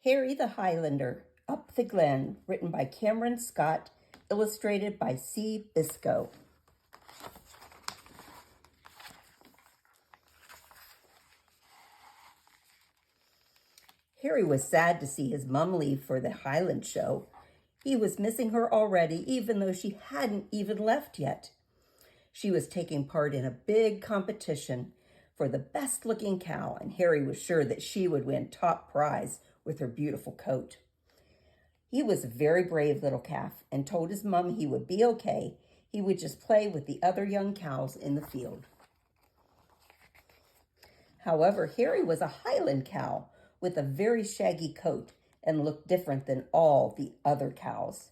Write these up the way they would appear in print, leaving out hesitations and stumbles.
Harry the Highlander, Up the Glen, written by Cameron Scott, illustrated by C. Biscoe. Harry was sad to see his mum leave for the Highland show. He was missing her already, even though she hadn't even left yet. She was taking part in a big competition for the best-looking cow, and Harry was sure that she would win top prize with her beautiful coat. He was a very brave little calf and told his mum he would be okay. He would just play with the other young cows in the field. However, Harry was a Highland cow with a very shaggy coat and looked different than all the other cows.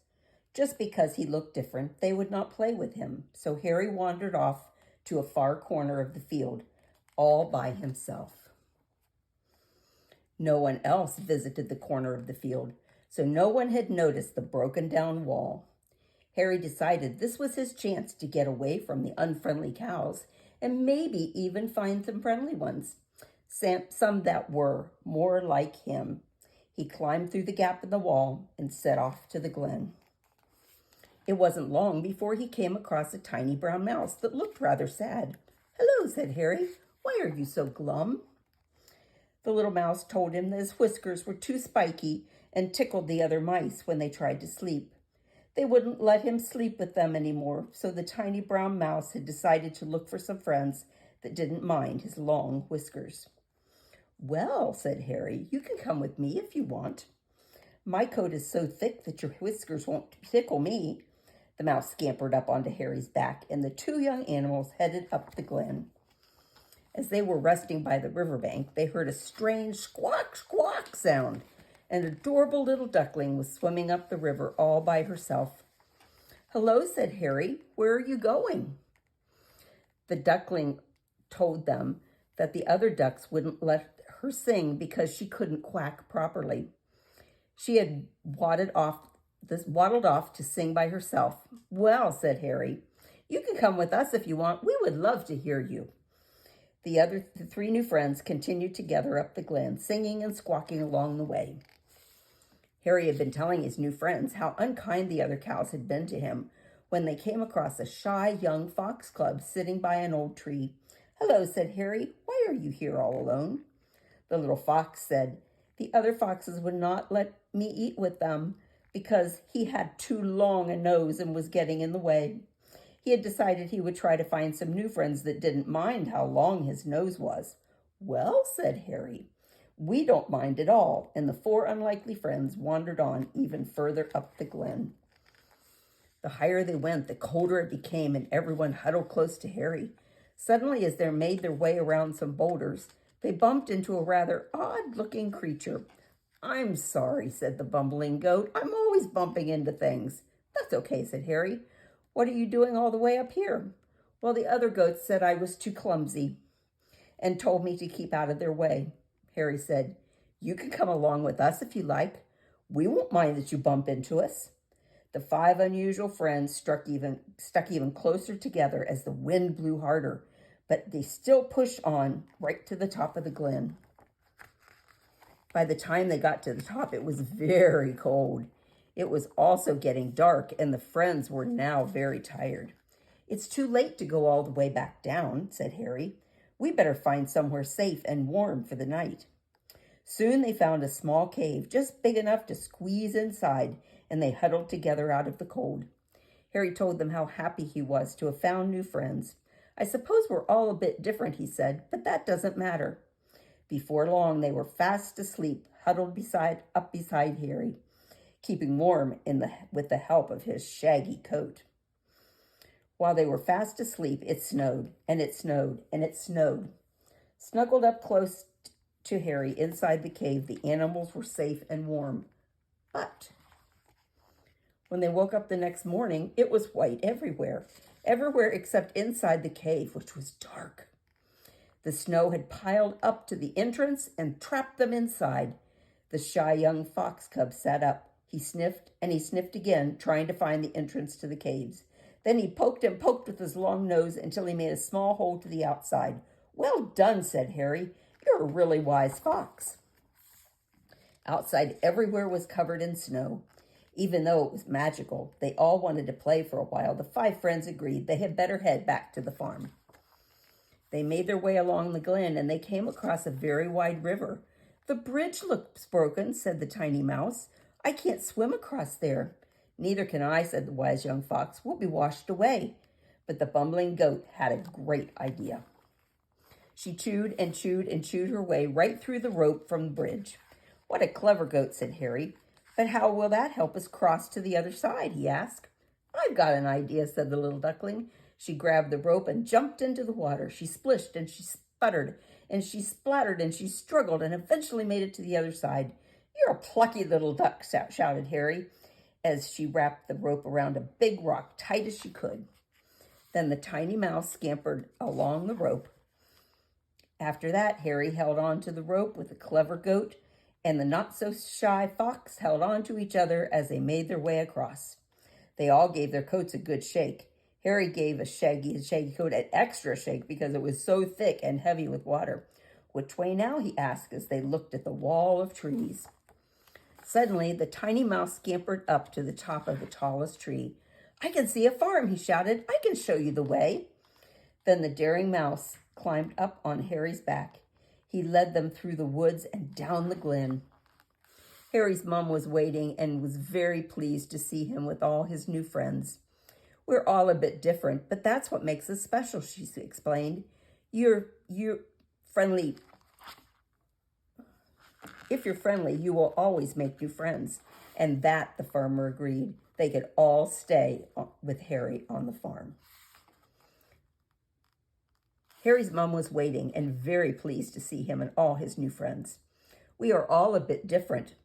Just because he looked different, they would not play with him, so Harry wandered off to a far corner of the field, all by himself. No one else visited the corner of the field, so no one had noticed the broken down wall. Harry decided this was his chance to get away from the unfriendly cows and maybe even find some friendly ones, some that were more like him. He climbed through the gap in the wall and set off to the glen. It wasn't long before he came across a tiny brown mouse that looked rather sad. "Hello," said Harry. "Why are you so glum?" The little mouse told him that his whiskers were too spiky and tickled the other mice when they tried to sleep. They wouldn't let him sleep with them anymore, so the tiny brown mouse had decided to look for some friends that didn't mind his long whiskers. "Well," said Harry, "you can come with me if you want. My coat is so thick that your whiskers won't tickle me." The mouse scampered up onto Harry's back, and the two young animals headed up the glen. As they were resting by the riverbank, they heard a strange squawk, squawk sound. An adorable little duckling was swimming up the river all by herself. "Hello," said Harry. "Where are you going?" The duckling told them that the other ducks wouldn't let her sing because she couldn't quack properly. She had waddled off to sing by herself. "Well," said Harry, "you can come with us if you want. We would love to hear you." The three new friends continued together up the glen, singing and squawking along the way. Harry had been telling his new friends how unkind the other cows had been to him when they came across a shy young foxglove sitting by an old tree. "Hello," said Harry. "Why are you here all alone?" The little fox said the other foxes would not let me eat with them because he had too long a nose and was getting in the way. He had decided he would try to find some new friends that didn't mind how long his nose was. "Well," said Harry, "we don't mind at all," and the four unlikely friends wandered on even further up the glen. The higher they went, the colder it became, and everyone huddled close to Harry. Suddenly, as they made their way around some boulders, they bumped into a rather odd-looking creature. "I'm sorry," said the bumbling goat. "I'm always bumping into things." "That's okay," said Harry. "What are you doing all the way up here?" "Well, the other goats said I was too clumsy and told me to keep out of their way." Harry said, "You can come along with us if you like. We won't mind that you bump into us." The five unusual friends stuck even closer together as the wind blew harder, but they still pushed on right to the top of the glen. By the time they got to the top, it was very cold. It was also getting dark, and the friends were now very tired. "It's too late to go all the way back down," said Harry. "We better find somewhere safe and warm for the night." Soon they found a small cave, just big enough to squeeze inside, and they huddled together out of the cold. Harry told them how happy he was to have found new friends. "I suppose we're all a bit different," he said, "but that doesn't matter." Before long, they were fast asleep, huddled beside Harry, keeping warm with the help of his shaggy coat. While they were fast asleep, it snowed, and it snowed, and it snowed. Snuggled up close to Harry inside the cave, the animals were safe and warm. But when they woke up the next morning, it was white everywhere except inside the cave, which was dark. The snow had piled up to the entrance and trapped them inside. The shy young fox cub sat up. He sniffed and he sniffed again, trying to find the entrance to the caves. Then he poked and poked with his long nose until he made a small hole to the outside. "Well done," said Harry. "You're a really wise fox." Outside, everywhere was covered in snow. Even though it was magical, they all wanted to play for a while. The 5 friends agreed they had better head back to the farm. They made their way along the glen, and they came across a very wide river. "The bridge looks broken," said the tiny mouse. "I can't swim across there." "Neither can I," said the wise young fox. "We'll be washed away." But the bumbling goat had a great idea. She chewed and chewed and chewed her way right through the rope from the bridge. "What a clever goat," said Harry. "But how will that help us cross to the other side?" he asked. "I've got an idea," said the little duckling. She grabbed the rope and jumped into the water. She splished and she sputtered and she splattered and she struggled and eventually made it to the other side. "You're a plucky little duck," shouted Harry, as she wrapped the rope around a big rock tight as she could. Then the tiny mouse scampered along the rope. After that, Harry held on to the rope with the clever goat, and the not-so-shy fox held on to each other as they made their way across. They all gave their coats a good shake. Harry gave his shaggy coat an extra shake because it was so thick and heavy with water. "Which way now?" he asked as they looked at the wall of trees. Suddenly, the tiny mouse scampered up to the top of the tallest tree. "I can see a farm," he shouted. "I can show you the way." Then the daring mouse climbed up on Harry's back. He led them through the woods and down the glen. Harry's mom was waiting and was very pleased to see him with all his new friends. "We're all a bit different, but that's what makes us special," she explained. You're friendly. If you're friendly, you will always make new friends." And that, the farmer agreed. They could all stay with Harry on the farm. Harry's mom was waiting and very pleased to see him and all his new friends. "We are all a bit different,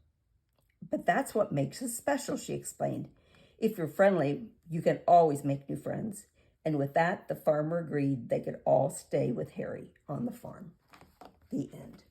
but that's what makes us special," she explained. "If you're friendly, you can always make new friends." And with that, the farmer agreed they could all stay with Harry on the farm. The end.